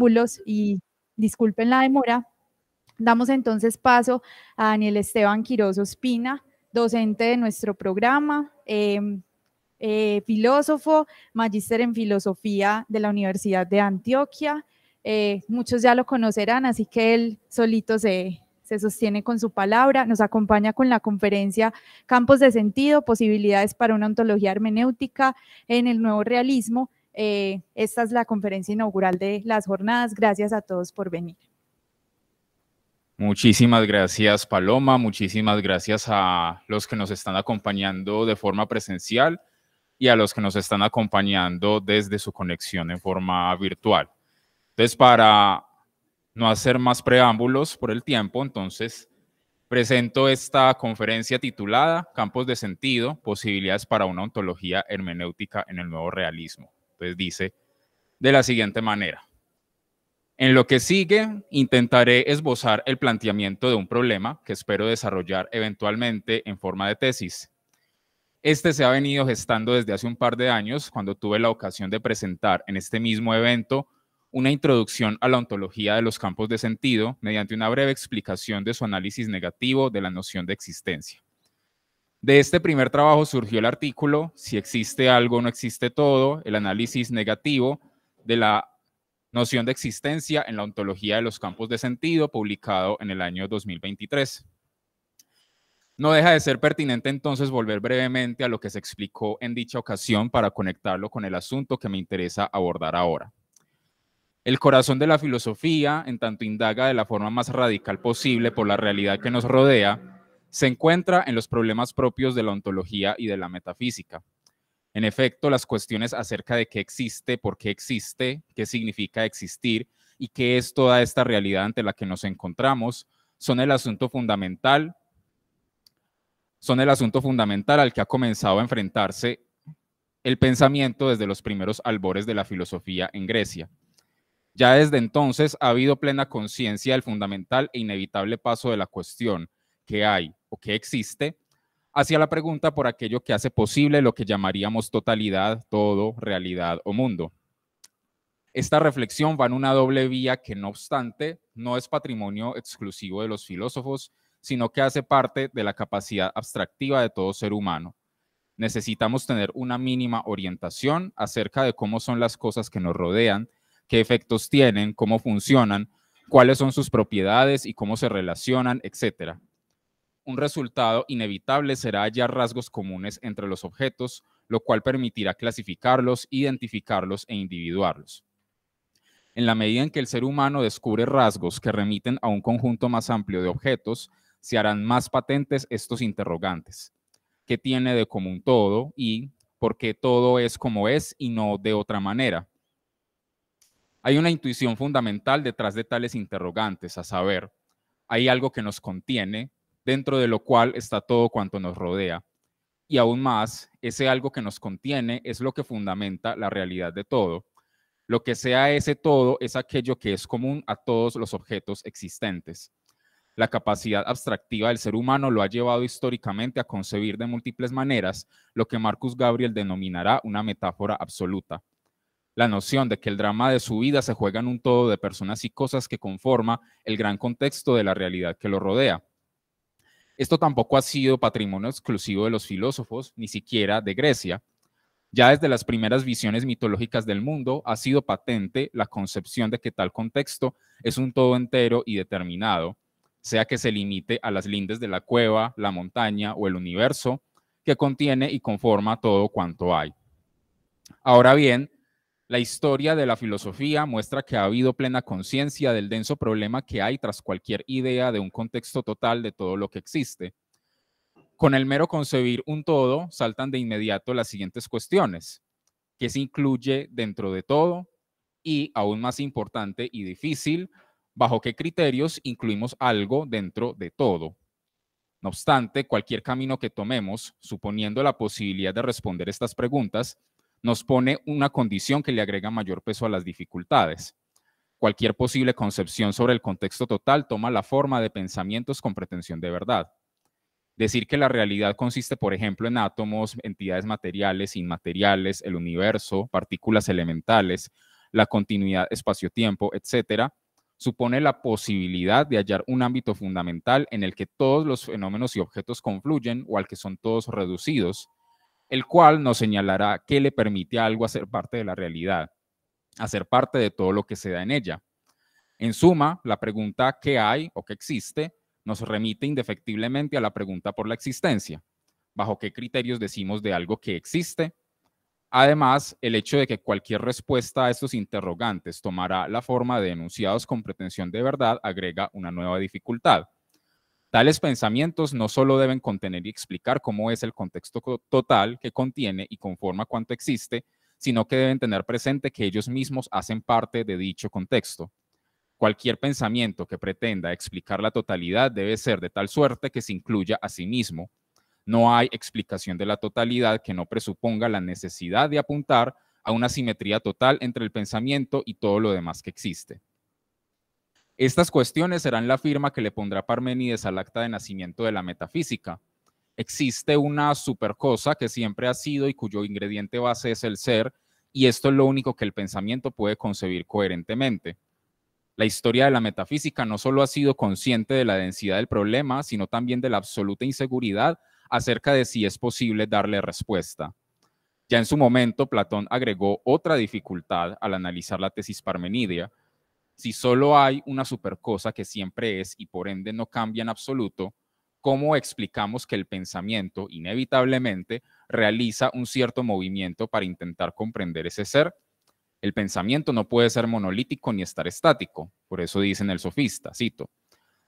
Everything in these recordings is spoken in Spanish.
preámbulos y disculpen la demora, damos entonces paso a Daniel Esteban Quiroz Ospina, docente de nuestro programa, filósofo, magíster en filosofía de la Universidad de Antioquia. Muchos ya lo conocerán, así que él solito se sostiene con su palabra. Nos acompaña con la conferencia Campos de Sentido, posibilidades para una ontología hermenéutica en el nuevo realismo. Esta es la conferencia inaugural de las jornadas. Gracias a todos por venir. Muchísimas gracias, Paloma. Muchísimas gracias a los que nos están acompañando de forma presencial y a los que nos están acompañando desde su conexión en forma virtual. Entonces, para no hacer más preámbulos por el tiempo, entonces presento esta conferencia titulada Campos de Sentido, posibilidades para una ontología hermenéutica en el nuevo realismo. Entonces dice de la siguiente manera. En lo que sigue, intentaré esbozar el planteamiento de un problema que espero desarrollar eventualmente en forma de tesis. Este se ha venido gestando desde hace un par de años, cuando tuve la ocasión de presentar en este mismo evento una introducción a la ontología de los campos de sentido mediante una breve explicación de su análisis negativo de la noción de existencia. De este primer trabajo surgió el artículo Si existe algo, no existe todo, el análisis negativo de la noción de existencia en la ontología de los campos de sentido, publicado en el año 2023. No deja de ser pertinente entonces volver brevemente a lo que se explicó en dicha ocasión para conectarlo con el asunto que me interesa abordar ahora. El corazón de la filosofía, en tanto indaga de la forma más radical posible por la realidad que nos rodea, se encuentra en los problemas propios de la ontología y de la metafísica. En efecto, las cuestiones acerca de qué existe, por qué existe, qué significa existir y qué es toda esta realidad ante la que nos encontramos son el asunto fundamental al que ha comenzado a enfrentarse el pensamiento desde los primeros albores de la filosofía en Grecia. Ya desde entonces ha habido plena conciencia del fundamental e inevitable paso de la cuestión ¿qué hay o qué existe? Hacia la pregunta por aquello que hace posible lo que llamaríamos totalidad, todo, realidad o mundo. Esta reflexión va en una doble vía que, no obstante, no es patrimonio exclusivo de los filósofos, sino que hace parte de la capacidad abstractiva de todo ser humano. Necesitamos tener una mínima orientación acerca de cómo son las cosas que nos rodean, qué efectos tienen, cómo funcionan, cuáles son sus propiedades y cómo se relacionan, etc. Un resultado inevitable será hallar rasgos comunes entre los objetos, lo cual permitirá clasificarlos, identificarlos e individuarlos. En la medida en que el ser humano descubre rasgos que remiten a un conjunto más amplio de objetos, se harán más patentes estos interrogantes. ¿Qué tiene de común todo y por qué todo es como es y no de otra manera? Hay una intuición fundamental detrás de tales interrogantes, a saber, hay algo que nos contiene, dentro de lo cual está todo cuanto nos rodea. Y aún más, ese algo que nos contiene es lo que fundamenta la realidad de todo. Lo que sea ese todo es aquello que es común a todos los objetos existentes. La capacidad abstractiva del ser humano lo ha llevado históricamente a concebir de múltiples maneras lo que Marcus Gabriel denominará una metáfora absoluta. La noción de que el drama de su vida se juega en un todo de personas y cosas que conforma el gran contexto de la realidad que lo rodea. Esto tampoco ha sido patrimonio exclusivo de los filósofos, ni siquiera de Grecia. Ya desde las primeras visiones mitológicas del mundo ha sido patente la concepción de que tal contexto es un todo entero y determinado, sea que se limite a las lindes de la cueva, la montaña o el universo, que contiene y conforma todo cuanto hay. Ahora bien, la historia de la filosofía muestra que ha habido plena conciencia del denso problema que hay tras cualquier idea de un contexto total de todo lo que existe. Con el mero concebir un todo, saltan de inmediato las siguientes cuestiones. ¿Qué se incluye dentro de todo? Y, aún más importante y difícil, ¿bajo qué criterios incluimos algo dentro de todo? No obstante, cualquier camino que tomemos, suponiendo la posibilidad de responder estas preguntas, nos pone una condición que le agrega mayor peso a las dificultades. Cualquier posible concepción sobre el contexto total toma la forma de pensamientos con pretensión de verdad. Decir que la realidad consiste, por ejemplo, en átomos, entidades materiales, inmateriales, el universo, partículas elementales, la continuidad espacio-tiempo, etcétera, supone la posibilidad de hallar un ámbito fundamental en el que todos los fenómenos y objetos confluyen o al que son todos reducidos, el cual nos señalará qué le permite a algo hacer parte de la realidad, hacer parte de todo lo que se da en ella. En suma, la pregunta ¿qué hay o qué existe? Nos remite indefectiblemente a la pregunta por la existencia. ¿Bajo qué criterios decimos de algo que existe? Además, el hecho de que cualquier respuesta a estos interrogantes tomará la forma de enunciados con pretensión de verdad agrega una nueva dificultad. Tales pensamientos no solo deben contener y explicar cómo es el contexto total que contiene y conforma cuanto existe, sino que deben tener presente que ellos mismos hacen parte de dicho contexto. Cualquier pensamiento que pretenda explicar la totalidad debe ser de tal suerte que se incluya a sí mismo. No hay explicación de la totalidad que no presuponga la necesidad de apuntar a una simetría total entre el pensamiento y todo lo demás que existe. Estas cuestiones serán la firma que le pondrá Parménides al acta de nacimiento de la metafísica. Existe una supercosa que siempre ha sido y cuyo ingrediente base es el ser, y esto es lo único que el pensamiento puede concebir coherentemente. La historia de la metafísica no solo ha sido consciente de la densidad del problema, sino también de la absoluta inseguridad acerca de si es posible darle respuesta. Ya en su momento, Platón agregó otra dificultad al analizar la tesis parmenidea. Si solo hay una supercosa que siempre es y por ende no cambia en absoluto, ¿cómo explicamos que el pensamiento inevitablemente realiza un cierto movimiento para intentar comprender ese ser? El pensamiento no puede ser monolítico ni estar estático. Por eso dicen el sofista, cito,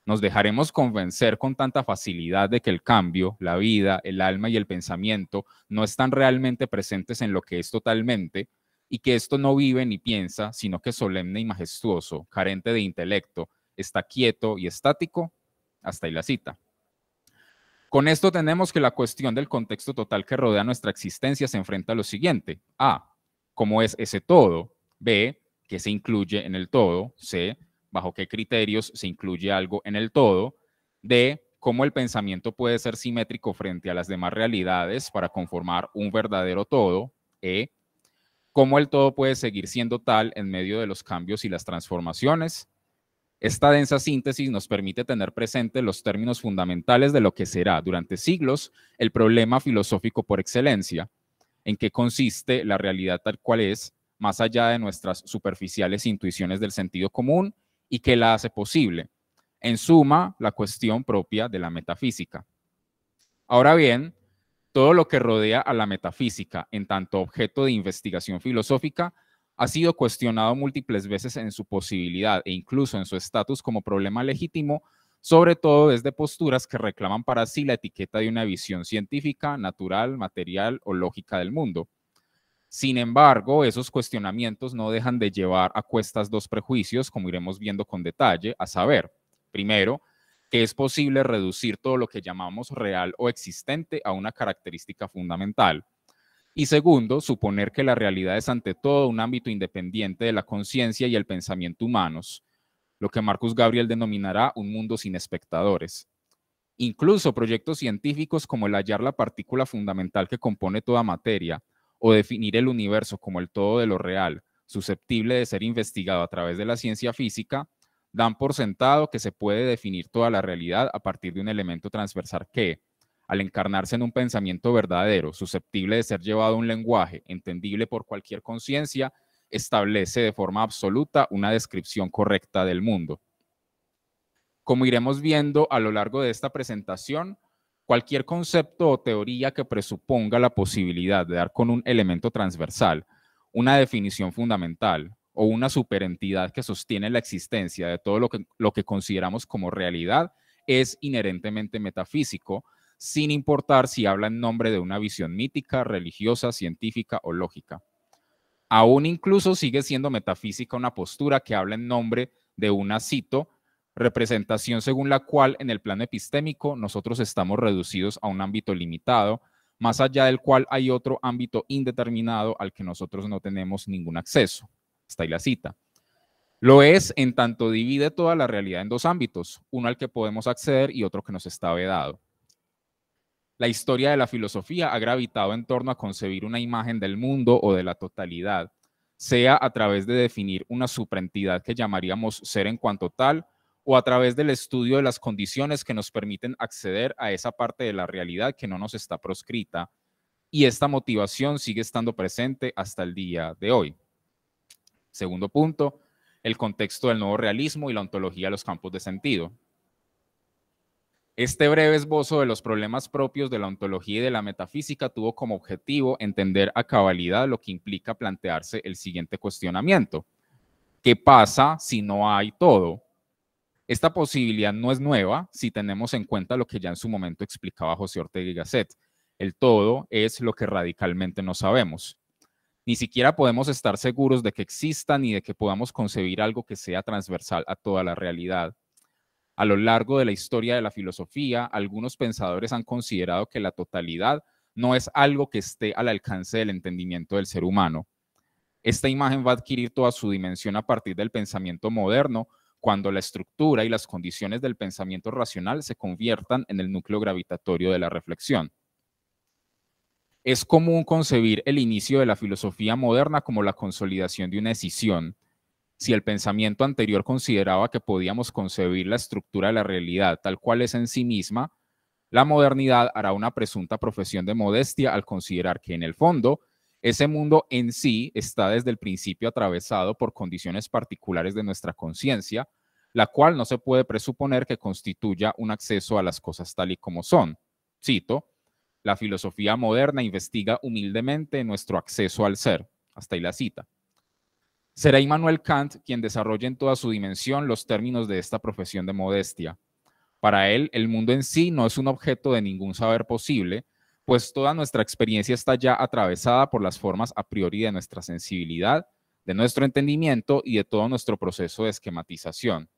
nos dejaremos convencer con tanta facilidad de que el cambio, la vida, el alma y el pensamiento no están realmente presentes en lo que es totalmente y que esto no vive ni piensa, sino que solemne y majestuoso, carente de intelecto, está quieto y estático. Hasta ahí la cita. Con esto tenemos que la cuestión del contexto total que rodea nuestra existencia se enfrenta a lo siguiente. A, ¿cómo es ese todo? B, ¿qué se incluye en el todo? C, ¿bajo qué criterios se incluye algo en el todo? D, ¿cómo el pensamiento puede ser simétrico frente a las demás realidades para conformar un verdadero todo? E, ¿cómo el todo puede seguir siendo tal en medio de los cambios y las transformaciones? Esta densa síntesis nos permite tener presente los términos fundamentales de lo que será durante siglos el problema filosófico por excelencia, en qué consiste la realidad tal cual es, más allá de nuestras superficiales intuiciones del sentido común y qué la hace posible. En suma, la cuestión propia de la metafísica. Ahora bien, todo lo que rodea a la metafísica en tanto objeto de investigación filosófica ha sido cuestionado múltiples veces en su posibilidad e incluso en su estatus como problema legítimo, sobre todo desde posturas que reclaman para sí la etiqueta de una visión científica, natural, material o lógica del mundo. Sin embargo, esos cuestionamientos no dejan de llevar a cuestas dos prejuicios, como iremos viendo con detalle, a saber, primero, que es posible reducir todo lo que llamamos real o existente a una característica fundamental. Y segundo, suponer que la realidad es ante todo un ámbito independiente de la conciencia y el pensamiento humanos, lo que Marcus Gabriel denominará un mundo sin espectadores. Incluso proyectos científicos como el hallar la partícula fundamental que compone toda materia o definir el universo como el todo de lo real, susceptible de ser investigado a través de la ciencia física, dan por sentado que se puede definir toda la realidad a partir de un elemento transversal que, al encarnarse en un pensamiento verdadero, susceptible de ser llevado a un lenguaje entendible por cualquier conciencia, establece de forma absoluta una descripción correcta del mundo. Como iremos viendo a lo largo de esta presentación, cualquier concepto o teoría que presuponga la posibilidad de dar con un elemento transversal, una definición fundamental o una superentidad que sostiene la existencia de todo lo que consideramos como realidad es inherentemente metafísico, sin importar si habla en nombre de una visión mítica, religiosa, científica o lógica. Aún incluso sigue siendo metafísica una postura que habla en nombre de una, cito, representación según la cual en el plano epistémico nosotros estamos reducidos a un ámbito limitado, más allá del cual hay otro ámbito indeterminado al que nosotros no tenemos ningún acceso. Está ahí la cita. Lo es en tanto divide toda la realidad en dos ámbitos, uno al que podemos acceder y otro que nos está vedado. La historia de la filosofía ha gravitado en torno a concebir una imagen del mundo o de la totalidad, sea a través de definir una supraentidad que llamaríamos ser en cuanto tal, o a través del estudio de las condiciones que nos permiten acceder a esa parte de la realidad que no nos está proscrita, y esta motivación sigue estando presente hasta el día de hoy. Segundo punto, el contexto del nuevo realismo y la ontología de los campos de sentido. Este breve esbozo de los problemas propios de la ontología y de la metafísica tuvo como objetivo entender a cabalidad lo que implica plantearse el siguiente cuestionamiento. ¿Qué pasa si no hay todo? Esta posibilidad no es nueva si tenemos en cuenta lo que ya en su momento explicaba José Ortega y Gasset. El todo es lo que radicalmente no sabemos. Ni siquiera podemos estar seguros de que exista ni de que podamos concebir algo que sea transversal a toda la realidad. A lo largo de la historia de la filosofía, algunos pensadores han considerado que la totalidad no es algo que esté al alcance del entendimiento del ser humano. Esta imagen va a adquirir toda su dimensión a partir del pensamiento moderno, cuando la estructura y las condiciones del pensamiento racional se conviertan en el núcleo gravitatorio de la reflexión. Es común concebir el inicio de la filosofía moderna como la consolidación de una decisión. Si el pensamiento anterior consideraba que podíamos concebir la estructura de la realidad tal cual es en sí misma, la modernidad hará una presunta profesión de modestia al considerar que en el fondo ese mundo en sí está desde el principio atravesado por condiciones particulares de nuestra conciencia, la cual no se puede presuponer que constituya un acceso a las cosas tal y como son. Cito, la filosofía moderna investiga humildemente nuestro acceso al ser. Hasta ahí la cita. Será Immanuel Kant quien desarrolle en toda su dimensión los términos de esta profesión de modestia. Para él, el mundo en sí no es un objeto de ningún saber posible, pues toda nuestra experiencia está ya atravesada por las formas a priori de nuestra sensibilidad, de nuestro entendimiento y de todo nuestro proceso de esquematización.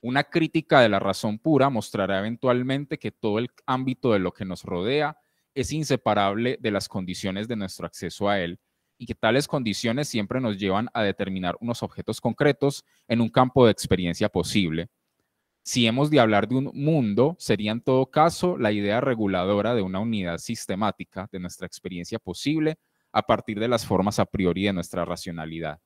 Una crítica de la razón pura mostrará eventualmente que todo el ámbito de lo que nos rodea es inseparable de las condiciones de nuestro acceso a él, y que tales condiciones siempre nos llevan a determinar unos objetos concretos en un campo de experiencia posible. Si hemos de hablar de un mundo, sería en todo caso la idea reguladora de una unidad sistemática de nuestra experiencia posible a partir de las formas a priori de nuestra racionalidad.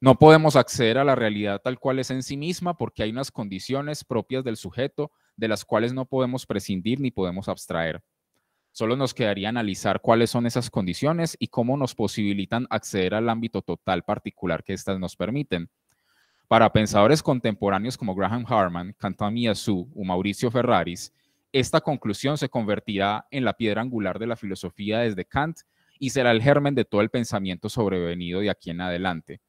No podemos acceder a la realidad tal cual es en sí misma porque hay unas condiciones propias del sujeto de las cuales no podemos prescindir ni podemos abstraer. Solo nos quedaría analizar cuáles son esas condiciones y cómo nos posibilitan acceder al ámbito total particular que éstas nos permiten. Para pensadores contemporáneos como Graham Harman, Kanta Miyazu o Mauricio Ferraris, esta conclusión se convertirá en la piedra angular de la filosofía desde Kant y será el germen de todo el pensamiento sobrevenido de aquí en adelante.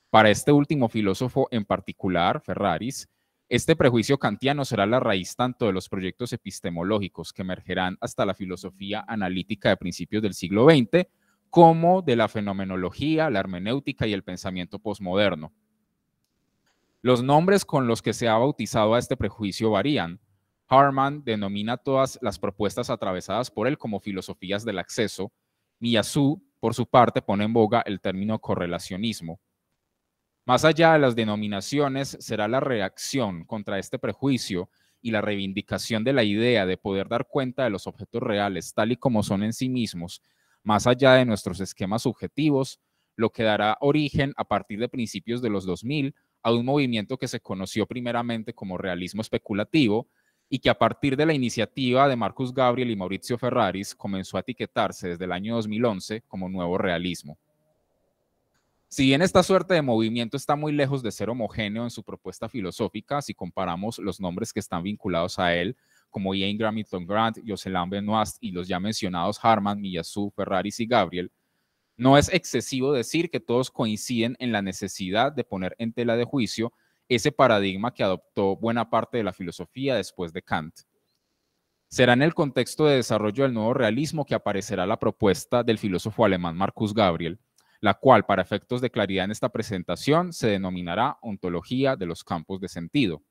Para este último filósofo en particular, Ferraris, este prejuicio kantiano será la raíz tanto de los proyectos epistemológicos que emergerán hasta la filosofía analítica de principios del siglo XX, como de la fenomenología, la hermenéutica y el pensamiento posmoderno. Los nombres con los que se ha bautizado a este prejuicio varían. Harman denomina todas las propuestas atravesadas por él como filosofías del acceso. Miyazu, por su parte, pone en boga el término correlacionismo. Más allá de las denominaciones, será la reacción contra este prejuicio y la reivindicación de la idea de poder dar cuenta de los objetos reales tal y como son en sí mismos, más allá de nuestros esquemas subjetivos, lo que dará origen a partir de principios de los 2000 a un movimiento que se conoció primeramente como realismo especulativo y que a partir de la iniciativa de Marcus Gabriel y Maurizio Ferraris comenzó a etiquetarse desde el año 2011 como nuevo realismo. Si bien esta suerte de movimiento está muy lejos de ser homogéneo en su propuesta filosófica, si comparamos los nombres que están vinculados a él, como Ian Hamilton Grant, Jocelyn Benoist y los ya mencionados Harman, Miyazu, Ferraris y Gabriel, no es excesivo decir que todos coinciden en la necesidad de poner en tela de juicio ese paradigma que adoptó buena parte de la filosofía después de Kant. Será en el contexto de desarrollo del nuevo realismo que aparecerá la propuesta del filósofo alemán Marcus Gabriel, la cual, para efectos de claridad en esta presentación, se denominará ontología de los campos de sentido.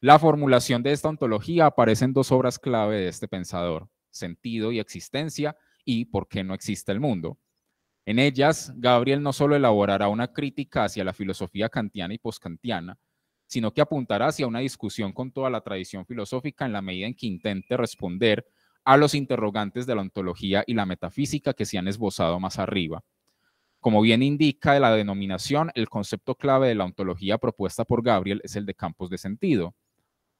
La formulación de esta ontología aparece en dos obras clave de este pensador, Sentido y Existencia y ¿Por qué no existe el mundo? En ellas, Gabriel no solo elaborará una crítica hacia la filosofía kantiana y postkantiana, sino que apuntará hacia una discusión con toda la tradición filosófica en la medida en que intente responder a los interrogantes de la ontología y la metafísica que se han esbozado más arriba. Como bien indica la denominación, el concepto clave de la ontología propuesta por Gabriel es el de campos de sentido.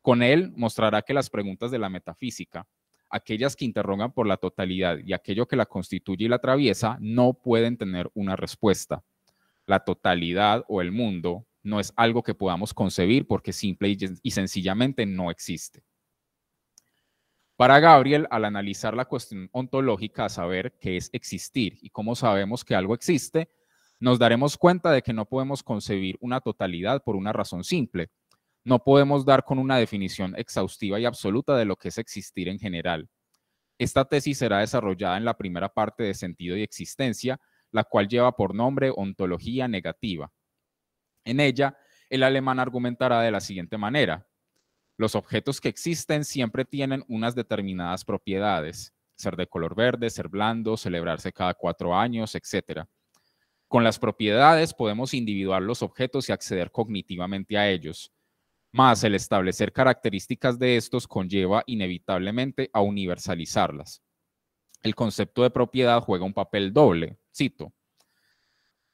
Con él mostrará que las preguntas de la metafísica, aquellas que interrogan por la totalidad y aquello que la constituye y la atraviesa, no pueden tener una respuesta. La totalidad o el mundo no es algo que podamos concebir porque simple y sencillamente no existe. Para Gabriel, al analizar la cuestión ontológica, a saber qué es existir y cómo sabemos que algo existe, nos daremos cuenta de que no podemos concebir una totalidad por una razón simple. No podemos dar con una definición exhaustiva y absoluta de lo que es existir en general. Esta tesis será desarrollada en la primera parte de Sentido y Existencia, la cual lleva por nombre Ontología Negativa. En ella, el alemán argumentará de la siguiente manera: los objetos que existen siempre tienen unas determinadas propiedades, ser de color verde, ser blando, celebrarse cada 4 años, etc. Con las propiedades podemos individuar los objetos y acceder cognitivamente a ellos, mas el establecer características de estos conlleva inevitablemente a universalizarlas. El concepto de propiedad juega un papel doble, cito.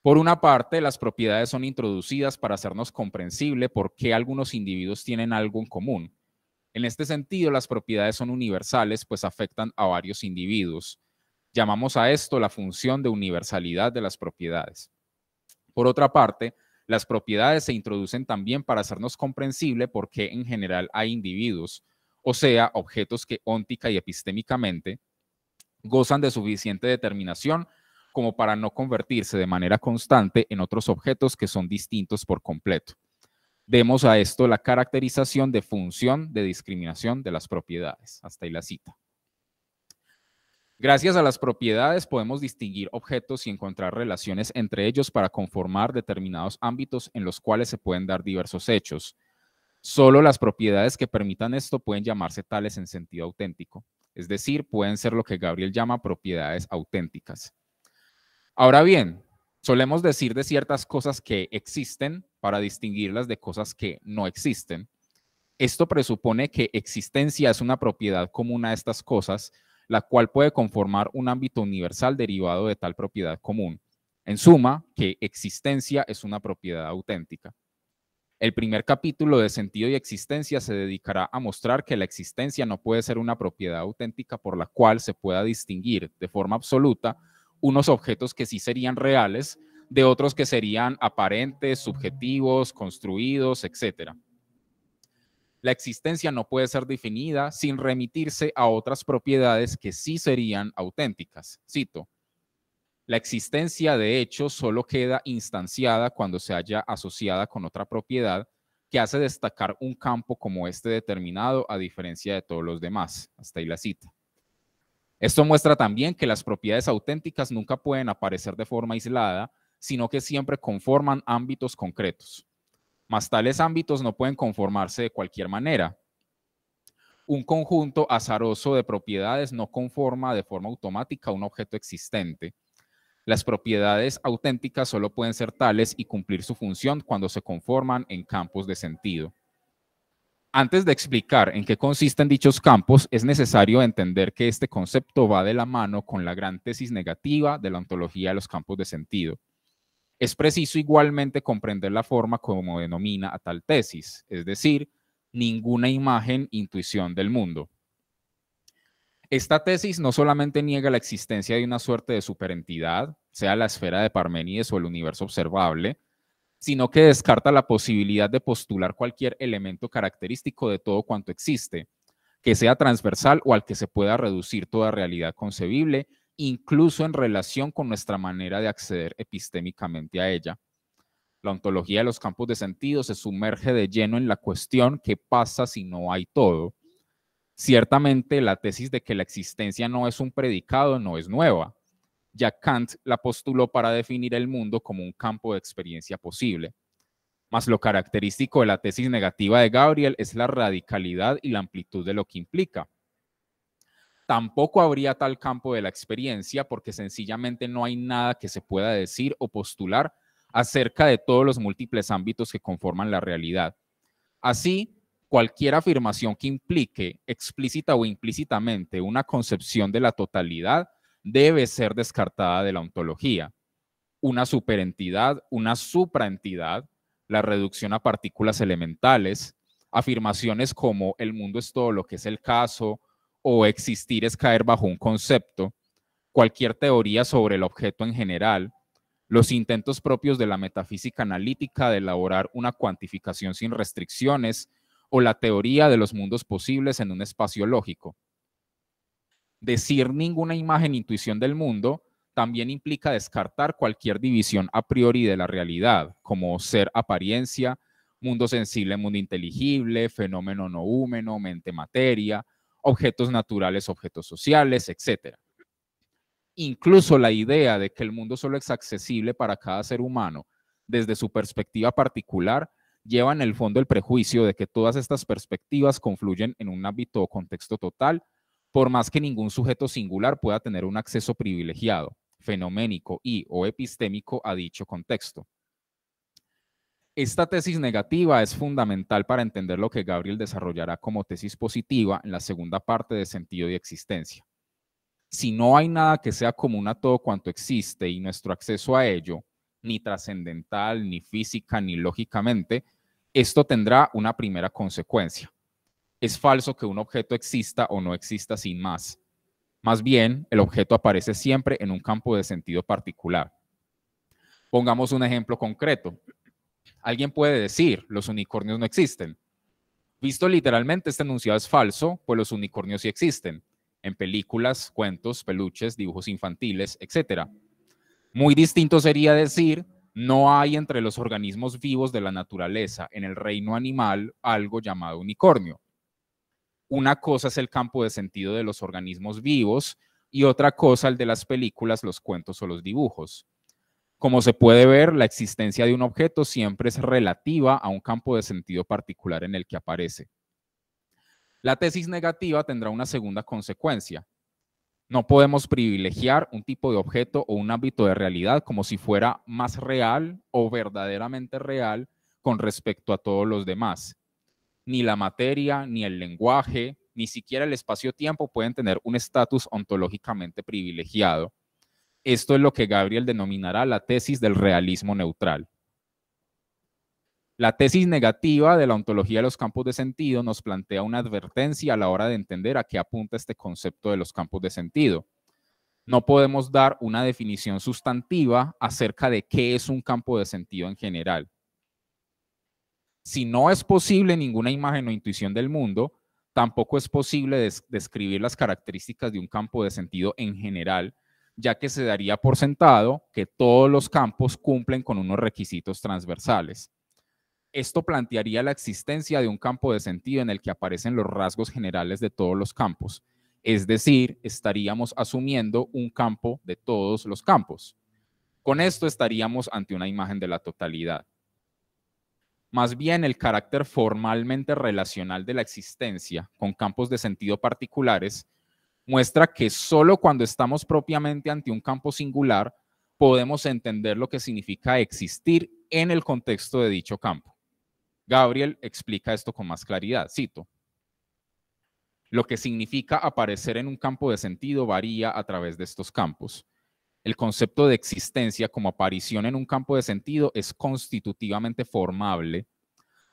Por una parte, las propiedades son introducidas para hacernos comprensible por qué algunos individuos tienen algo en común. En este sentido, las propiedades son universales, pues afectan a varios individuos. Llamamos a esto la función de universalidad de las propiedades. Por otra parte, las propiedades se introducen también para hacernos comprensible por qué en general hay individuos, o sea, objetos que óntica y epistémicamente gozan de suficiente determinación como para no convertirse de manera constante en otros objetos que son distintos por completo. Demos a esto la caracterización de función de discriminación de las propiedades. Hasta ahí la cita. Gracias a las propiedades podemos distinguir objetos y encontrar relaciones entre ellos para conformar determinados ámbitos en los cuales se pueden dar diversos hechos. Solo las propiedades que permitan esto pueden llamarse tales en sentido auténtico, es decir, pueden ser lo que Gabriel llama propiedades auténticas. Ahora bien, solemos decir de ciertas cosas que existen para distinguirlas de cosas que no existen. Esto presupone que existencia es una propiedad común a estas cosas, la cual puede conformar un ámbito universal derivado de tal propiedad común. En suma, que existencia es una propiedad auténtica. El primer capítulo de Sentido y Existencia se dedicará a mostrar que la existencia no puede ser una propiedad auténtica por la cual se pueda distinguir de forma absoluta unos objetos que sí serían reales de otros que serían aparentes, subjetivos, construidos, etc. La existencia no puede ser definida sin remitirse a otras propiedades que sí serían auténticas. Cito: la existencia de hecho solo queda instanciada cuando se haya asociada con otra propiedad que hace destacar un campo como este determinado a diferencia de todos los demás. Hasta ahí la cita. Esto muestra también que las propiedades auténticas nunca pueden aparecer de forma aislada, sino que siempre conforman ámbitos concretos. Mas tales ámbitos no pueden conformarse de cualquier manera. Un conjunto azaroso de propiedades no conforma de forma automática un objeto existente. Las propiedades auténticas solo pueden ser tales y cumplir su función cuando se conforman en campos de sentido. Antes de explicar en qué consisten dichos campos, es necesario entender que este concepto va de la mano con la gran tesis negativa de la ontología de los campos de sentido. Es preciso igualmente comprender la forma como denomina a tal tesis, es decir, ninguna imagen, intuición del mundo. Esta tesis no solamente niega la existencia de una suerte de superentidad, sea la esfera de Parménides o el universo observable, sino que descarta la posibilidad de postular cualquier elemento característico de todo cuanto existe, que sea transversal o al que se pueda reducir toda realidad concebible, incluso en relación con nuestra manera de acceder epistémicamente a ella. La ontología de los campos de sentido se sumerge de lleno en la cuestión ¿qué pasa si no hay todo? Ciertamente, la tesis de que la existencia no es un predicado no es nueva. Ya Kant la postuló para definir el mundo como un campo de experiencia posible. Mas lo característico de la tesis negativa de Gabriel es la radicalidad y la amplitud de lo que implica. Tampoco habría tal campo de la experiencia porque sencillamente no hay nada que se pueda decir o postular acerca de todos los múltiples ámbitos que conforman la realidad. Así, Cualquier afirmación que implique explícita o implícitamente una concepción de la totalidad debe ser descartada de la ontología. Una superentidad, una supraentidad, la reducción a partículas elementales, afirmaciones como el mundo es todo lo que es el caso o existir es caer bajo un concepto, cualquier teoría sobre el objeto en general, los intentos propios de la metafísica analítica de elaborar una cuantificación sin restricciones o la teoría de los mundos posibles en un espacio lógico. Decir ninguna imagen intuición del mundo también implica descartar cualquier división a priori de la realidad, como ser apariencia, mundo sensible, mundo inteligible, fenómeno noúmeno, mente materia, objetos naturales, objetos sociales, etc. Incluso la idea de que el mundo solo es accesible para cada ser humano desde su perspectiva particular lleva en el fondo el prejuicio de que todas estas perspectivas confluyen en un ámbito o contexto total, por más que ningún sujeto singular pueda tener un acceso privilegiado, fenoménico y o epistémico a dicho contexto. Esta tesis negativa es fundamental para entender lo que Gabriel desarrollará como tesis positiva en la segunda parte de Sentido y Existencia. Si no hay nada que sea común a todo cuanto existe y nuestro acceso a ello, ni trascendental, ni física, ni lógicamente, esto tendrá una primera consecuencia. Es falso que un objeto exista o no exista sin más. Más bien, el objeto aparece siempre en un campo de sentido particular. Pongamos un ejemplo concreto. Alguien puede decir, los unicornios no existen. Visto literalmente, este enunciado es falso, pues los unicornios sí existen, en películas, cuentos, peluches, dibujos infantiles, etc. Muy distinto sería decir, no hay entre los organismos vivos de la naturaleza, en el reino animal, algo llamado unicornio. Una cosa es el campo de sentido de los organismos vivos y otra cosa el de las películas, los cuentos o los dibujos. Como se puede ver, la existencia de un objeto siempre es relativa a un campo de sentido particular en el que aparece. La tesis negativa tendrá una segunda consecuencia. No podemos privilegiar un tipo de objeto o un ámbito de realidad como si fuera más real o verdaderamente real con respecto a todos los demás. Ni la materia, ni el lenguaje, ni siquiera el espacio-tiempo pueden tener un estatus ontológicamente privilegiado. Esto es lo que Gabriel denominará la tesis del realismo neutral. La tesis negativa de la ontología de los campos de sentido nos plantea una advertencia a la hora de entender a qué apunta este concepto de los campos de sentido. No podemos dar una definición sustantiva acerca de qué es un campo de sentido en general. Si no es posible ninguna imagen o intuición del mundo, tampoco es posible describir las características de un campo de sentido en general, ya que se daría por sentado que todos los campos cumplen con unos requisitos transversales. Esto plantearía la existencia de un campo de sentido en el que aparecen los rasgos generales de todos los campos, es decir, estaríamos asumiendo un campo de todos los campos. Con esto estaríamos ante una imagen de la totalidad. Más bien, el carácter formalmente relacional de la existencia con campos de sentido particulares muestra que solo cuando estamos propiamente ante un campo singular podemos entender lo que significa existir en el contexto de dicho campo. Gabriel explica esto con más claridad, cito: lo que significa aparecer en un campo de sentido varía a través de estos campos. El concepto de existencia como aparición en un campo de sentido es constitutivamente formable.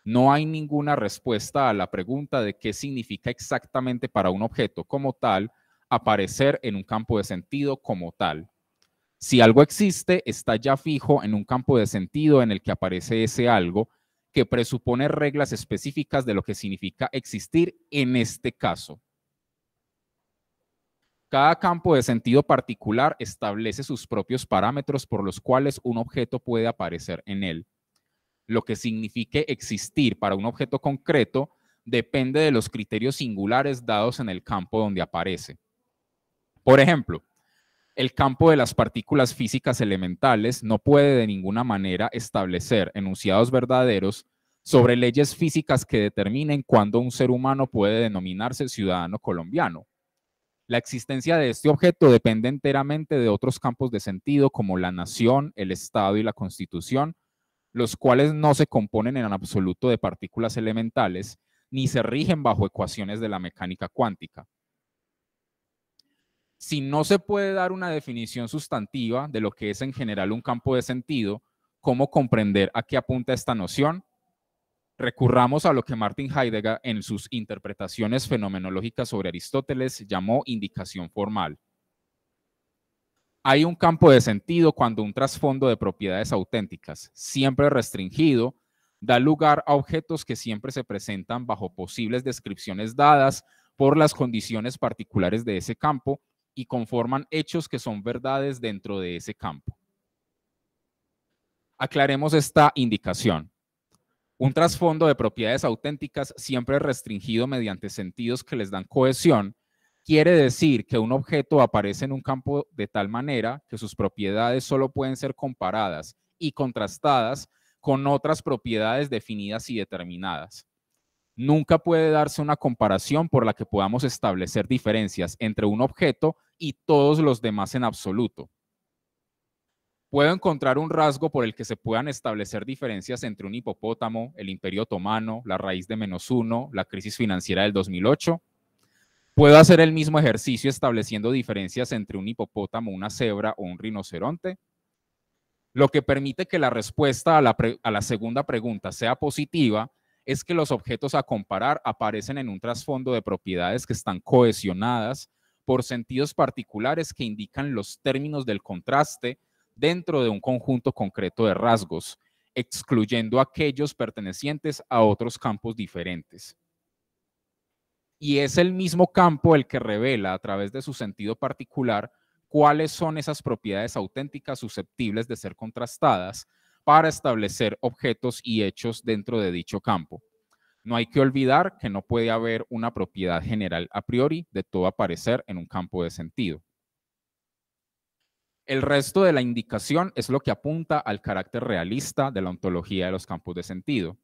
No hay ninguna respuesta a la pregunta de qué significa exactamente para un objeto como tal aparecer en un campo de sentido como tal. Si algo existe, está ya fijo en un campo de sentido en el que aparece ese algo, que presupone reglas específicas de lo que significa existir en este caso. Cada campo de sentido particular establece sus propios parámetros por los cuales un objeto puede aparecer en él. Lo que signifique existir para un objeto concreto depende de los criterios singulares dados en el campo donde aparece. Por ejemplo, el campo de las partículas físicas elementales no puede de ninguna manera establecer enunciados verdaderos sobre leyes físicas que determinen cuándo un ser humano puede denominarse ciudadano colombiano. La existencia de este objeto depende enteramente de otros campos de sentido como la nación, el Estado y la Constitución, los cuales no se componen en absoluto de partículas elementales, ni se rigen bajo ecuaciones de la mecánica cuántica. Si no se puede dar una definición sustantiva de lo que es en general un campo de sentido, ¿cómo comprender a qué apunta esta noción? Recurramos a lo que Martin Heidegger en sus interpretaciones fenomenológicas sobre Aristóteles llamó indicación formal. Hay un campo de sentido cuando un trasfondo de propiedades auténticas, siempre restringido, da lugar a objetos que siempre se presentan bajo posibles descripciones dadas por las condiciones particulares de ese campo y conforman hechos que son verdades dentro de ese campo. Aclaremos esta indicación. Un trasfondo de propiedades auténticas siempre restringido mediante sentidos que les dan cohesión quiere decir que un objeto aparece en un campo de tal manera que sus propiedades solo pueden ser comparadas y contrastadas con otras propiedades definidas y determinadas. Nunca puede darse una comparación por la que podamos establecer diferencias entre un objeto y todos los demás en absoluto. Puedo encontrar un rasgo por el que se puedan establecer diferencias entre un hipopótamo, el Imperio Otomano, la raíz de -1, la crisis financiera del 2008. Puedo hacer el mismo ejercicio estableciendo diferencias entre un hipopótamo, una cebra o un rinoceronte. Lo que permite que la respuesta a la segunda pregunta sea positiva es que los objetos a comparar aparecen en un trasfondo de propiedades que están cohesionadas por sentidos particulares que indican los términos del contraste dentro de un conjunto concreto de rasgos, excluyendo aquellos pertenecientes a otros campos diferentes. Y es el mismo campo el que revela a través de su sentido particular cuáles son esas propiedades auténticas susceptibles de ser contrastadas para establecer objetos y hechos dentro de dicho campo. No hay que olvidar que no puede haber una propiedad general a priori de todo aparecer en un campo de sentido. El resto de la indicación es lo que apunta al carácter realista de la ontología de los campos de sentido.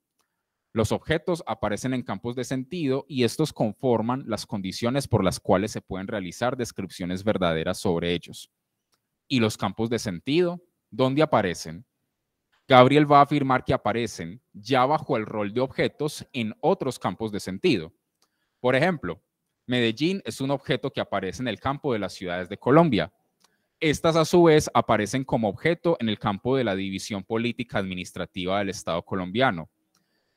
Los objetos aparecen en campos de sentido y estos conforman las condiciones por las cuales se pueden realizar descripciones verdaderas sobre ellos. ¿Y los campos de sentido? ¿Dónde aparecen? Gabriel va a afirmar que aparecen ya bajo el rol de objetos en otros campos de sentido. Por ejemplo, Medellín es un objeto que aparece en el campo de las ciudades de Colombia. Estas a su vez aparecen como objeto en el campo de la división política administrativa del Estado colombiano.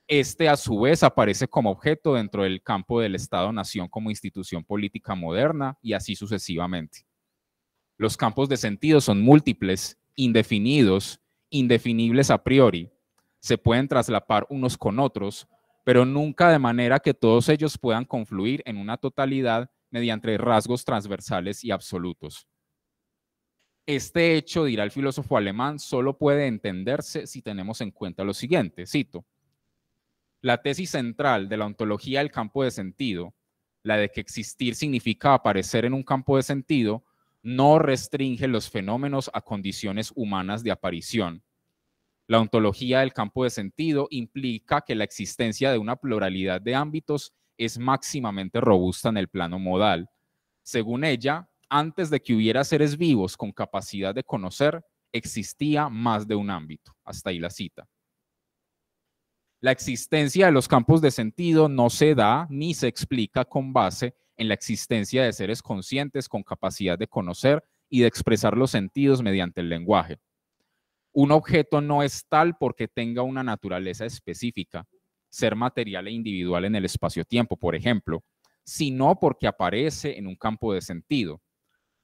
Este a su vez aparece como objeto dentro del campo del Estado-Nación como institución política moderna y así sucesivamente. Los campos de sentido son múltiples, indefinidos, indefinibles a priori. Se pueden traslapar unos con otros, pero nunca de manera que todos ellos puedan confluir en una totalidad mediante rasgos transversales y absolutos. Este hecho, dirá el filósofo alemán, solo puede entenderse si tenemos en cuenta lo siguiente, cito: la tesis central de la ontología del campo de sentido, la de que existir significa aparecer en un campo de sentido, no restringe los fenómenos a condiciones humanas de aparición. La ontología del campo de sentido implica que la existencia de una pluralidad de ámbitos es máximamente robusta en el plano modal. Según ella, antes de que hubiera seres vivos con capacidad de conocer, existía más de un ámbito. Hasta ahí la cita. La existencia de los campos de sentido no se da ni se explica con base en la existencia de seres conscientes con capacidad de conocer y de expresar los sentidos mediante el lenguaje. Un objeto no es tal porque tenga una naturaleza específica, ser material e individual en el espacio-tiempo, por ejemplo, sino porque aparece en un campo de sentido.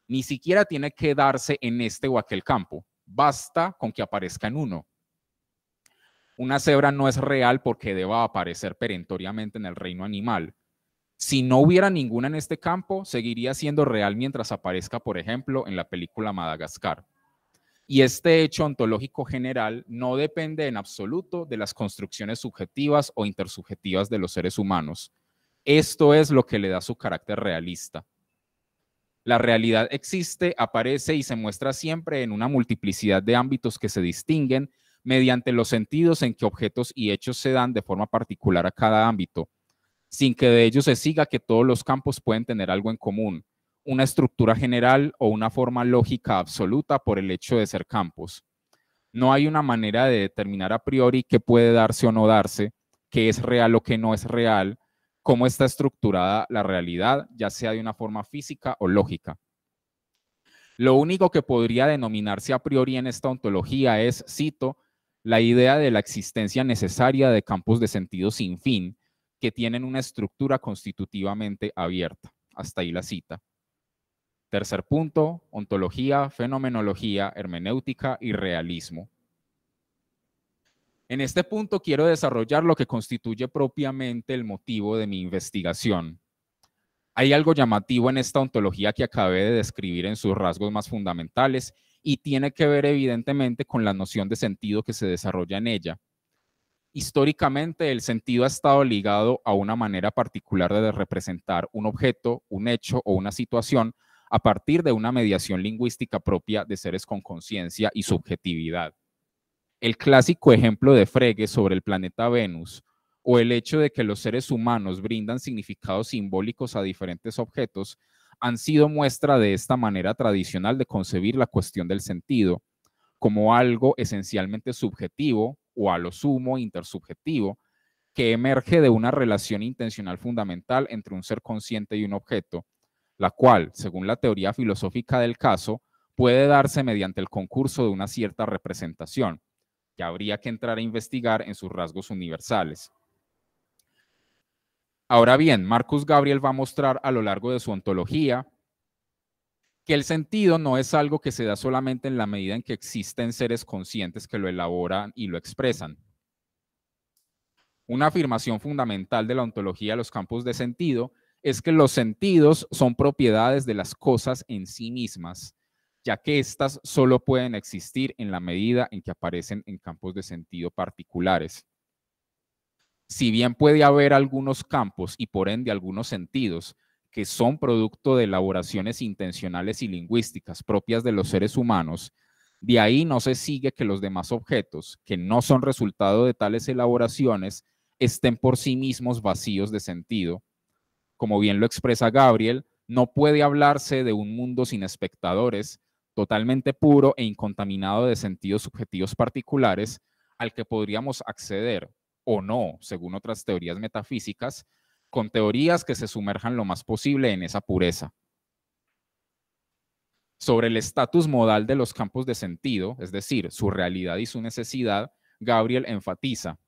Ni siquiera tiene que darse en este o aquel campo, basta con que aparezca en uno. Una cebra no es real porque deba aparecer perentoriamente en el reino animal. Si no hubiera ninguna en este campo, seguiría siendo real mientras aparezca, por ejemplo, en la película Madagascar. Y este hecho ontológico general no depende en absoluto de las construcciones subjetivas o intersubjetivas de los seres humanos. Esto es lo que le da su carácter realista. La realidad existe, aparece y se muestra siempre en una multiplicidad de ámbitos que se distinguen mediante los sentidos en que objetos y hechos se dan de forma particular a cada ámbito, sin que de ello se siga que todos los campos pueden tener algo en común, una estructura general o una forma lógica absoluta por el hecho de ser campos. No hay una manera de determinar a priori qué puede darse o no darse, qué es real o qué no es real, cómo está estructurada la realidad, ya sea de una forma física o lógica. Lo único que podría denominarse a priori en esta ontología es, cito, la idea de la existencia necesaria de campos de sentido sin fin que tienen una estructura constitutivamente abierta. Hasta ahí la cita. Tercer punto, ontología, fenomenología, hermenéutica y realismo. En este punto quiero desarrollar lo que constituye propiamente el motivo de mi investigación. Hay algo llamativo en esta ontología que acabé de describir en sus rasgos más fundamentales y tiene que ver evidentemente con la noción de sentido que se desarrolla en ella. Históricamente, el sentido ha estado ligado a una manera particular de representar un objeto, un hecho o una situación a partir de una mediación lingüística propia de seres con conciencia y subjetividad. El clásico ejemplo de Frege sobre el planeta Venus o el hecho de que los seres humanos brindan significados simbólicos a diferentes objetos han sido muestra de esta manera tradicional de concebir la cuestión del sentido como algo esencialmente subjetivo o a lo sumo intersubjetivo que emerge de una relación intencional fundamental entre un ser consciente y un objeto, la cual, según la teoría filosófica del caso, puede darse mediante el concurso de una cierta representación, que habría que entrar a investigar en sus rasgos universales. Ahora bien, Marcus Gabriel va a mostrar a lo largo de su ontología que el sentido no es algo que se da solamente en la medida en que existen seres conscientes que lo elaboran y lo expresan. Una afirmación fundamental de la ontología de los campos de sentido es que los sentidos son propiedades de las cosas en sí mismas, ya que éstas solo pueden existir en la medida en que aparecen en campos de sentido particulares. Si bien puede haber algunos campos y por ende algunos sentidos que son producto de elaboraciones intencionales y lingüísticas propias de los seres humanos, de ahí no se sigue que los demás objetos, que no son resultado de tales elaboraciones, estén por sí mismos vacíos de sentido. Como bien lo expresa Gabriel, no puede hablarse de un mundo sin espectadores, totalmente puro e incontaminado de sentidos subjetivos particulares, al que podríamos acceder o no, según otras teorías metafísicas, con teorías que se sumerjan lo más posible en esa pureza. Sobre el estatus modal de los campos de sentido, es decir, su realidad y su necesidad, Gabriel enfatiza,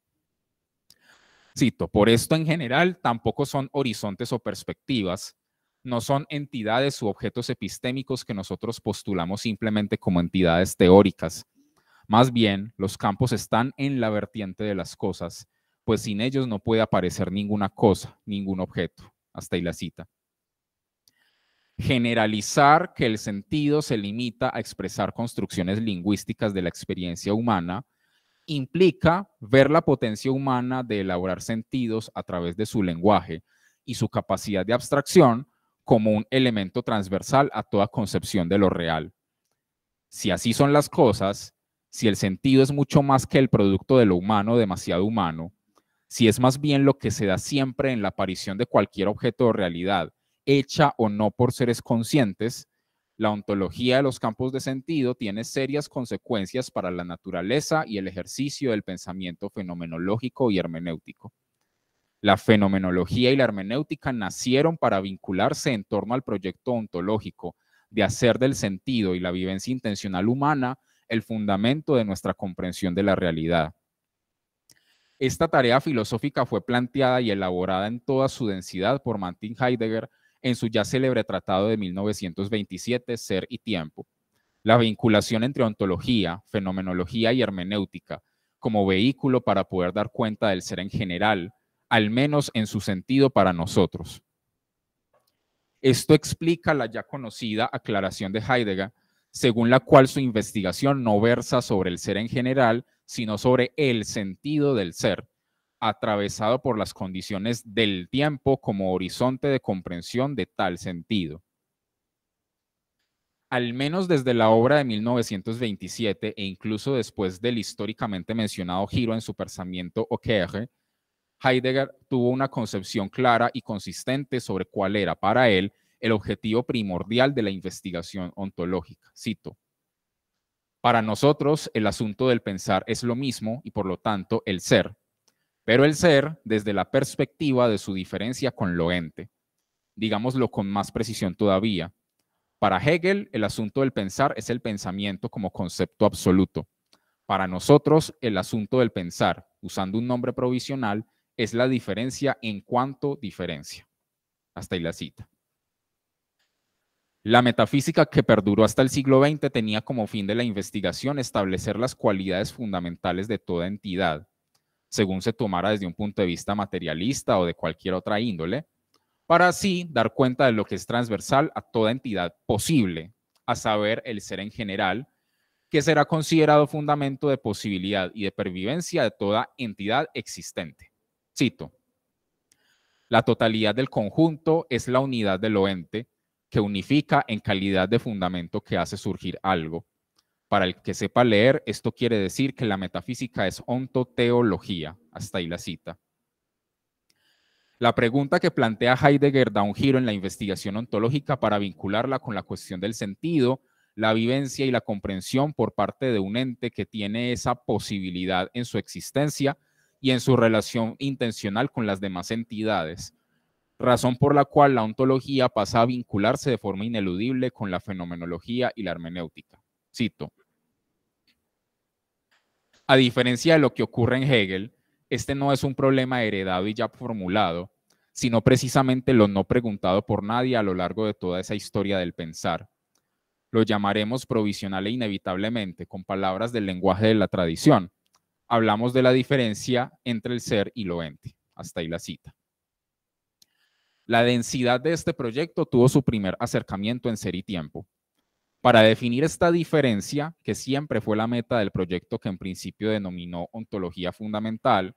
cito, por esto en general tampoco son horizontes o perspectivas, no son entidades u objetos epistémicos que nosotros postulamos simplemente como entidades teóricas. Más bien, los campos están en la vertiente de las cosas, pues sin ellos no puede aparecer ninguna cosa, ningún objeto. Hasta ahí la cita. Generalizar que el sentido se limita a expresar construcciones lingüísticas de la experiencia humana implica ver la potencia humana de elaborar sentidos a través de su lenguaje y su capacidad de abstracción como un elemento transversal a toda concepción de lo real. Si así son las cosas, si el sentido es mucho más que el producto de lo humano demasiado humano, si es más bien lo que se da siempre en la aparición de cualquier objeto de realidad, hecha o no por seres conscientes, la ontología de los campos de sentido tiene serias consecuencias para la naturaleza y el ejercicio del pensamiento fenomenológico y hermenéutico. La fenomenología y la hermenéutica nacieron para vincularse en torno al proyecto ontológico de hacer del sentido y la vivencia intencional humana el fundamento de nuestra comprensión de la realidad. Esta tarea filosófica fue planteada y elaborada en toda su densidad por Martin Heidegger en su ya célebre tratado de 1927, Ser y Tiempo. La vinculación entre ontología, fenomenología y hermenéutica como vehículo para poder dar cuenta del ser en general, al menos en su sentido para nosotros. Esto explica la ya conocida aclaración de Heidegger, según la cual su investigación no versa sobre el ser en general, sino sobre el sentido del ser, atravesado por las condiciones del tiempo como horizonte de comprensión de tal sentido. Al menos desde la obra de 1927 e incluso después del históricamente mencionado giro en su pensamiento Oquerre, Heidegger tuvo una concepción clara y consistente sobre cuál era para él el objetivo primordial de la investigación ontológica. Cito, para nosotros el asunto del pensar es lo mismo y por lo tanto el ser. pero el ser desde la perspectiva de su diferencia con lo ente. Digámoslo con más precisión todavía. Para Hegel, el asunto del pensar es el pensamiento como concepto absoluto. Para nosotros, el asunto del pensar, usando un nombre provisional, es la diferencia en cuanto diferencia. Hasta ahí la cita. La metafísica que perduró hasta el siglo XX tenía como fin de la investigación establecer las cualidades fundamentales de toda entidad, según se tomara desde un punto de vista materialista o de cualquier otra índole, para así dar cuenta de lo que es transversal a toda entidad posible, a saber, el ser en general, que será considerado fundamento de posibilidad y de pervivencia de toda entidad existente. Cito: la totalidad del conjunto es la unidad de lo ente, que unifica en calidad de fundamento que hace surgir algo. Para el que sepa leer, esto quiere decir que la metafísica es ontoteología. Hasta ahí la cita. La pregunta que plantea Heidegger da un giro en la investigación ontológica para vincularla con la cuestión del sentido, la vivencia y la comprensión por parte de un ente que tiene esa posibilidad en su existencia y en su relación intencional con las demás entidades, razón por la cual la ontología pasa a vincularse de forma ineludible con la fenomenología y la hermenéutica. Cito: a diferencia de lo que ocurre en Hegel, este no es un problema heredado y ya formulado, sino precisamente lo no preguntado por nadie a lo largo de toda esa historia del pensar. Lo llamaremos provisional e inevitablemente, con palabras del lenguaje de la tradición. Hablamos de la diferencia entre el ser y lo ente. Hasta ahí la cita. La densidad de este proyecto tuvo su primer acercamiento en Ser y Tiempo. Para definir esta diferencia, que siempre fue la meta del proyecto que en principio denominó ontología fundamental,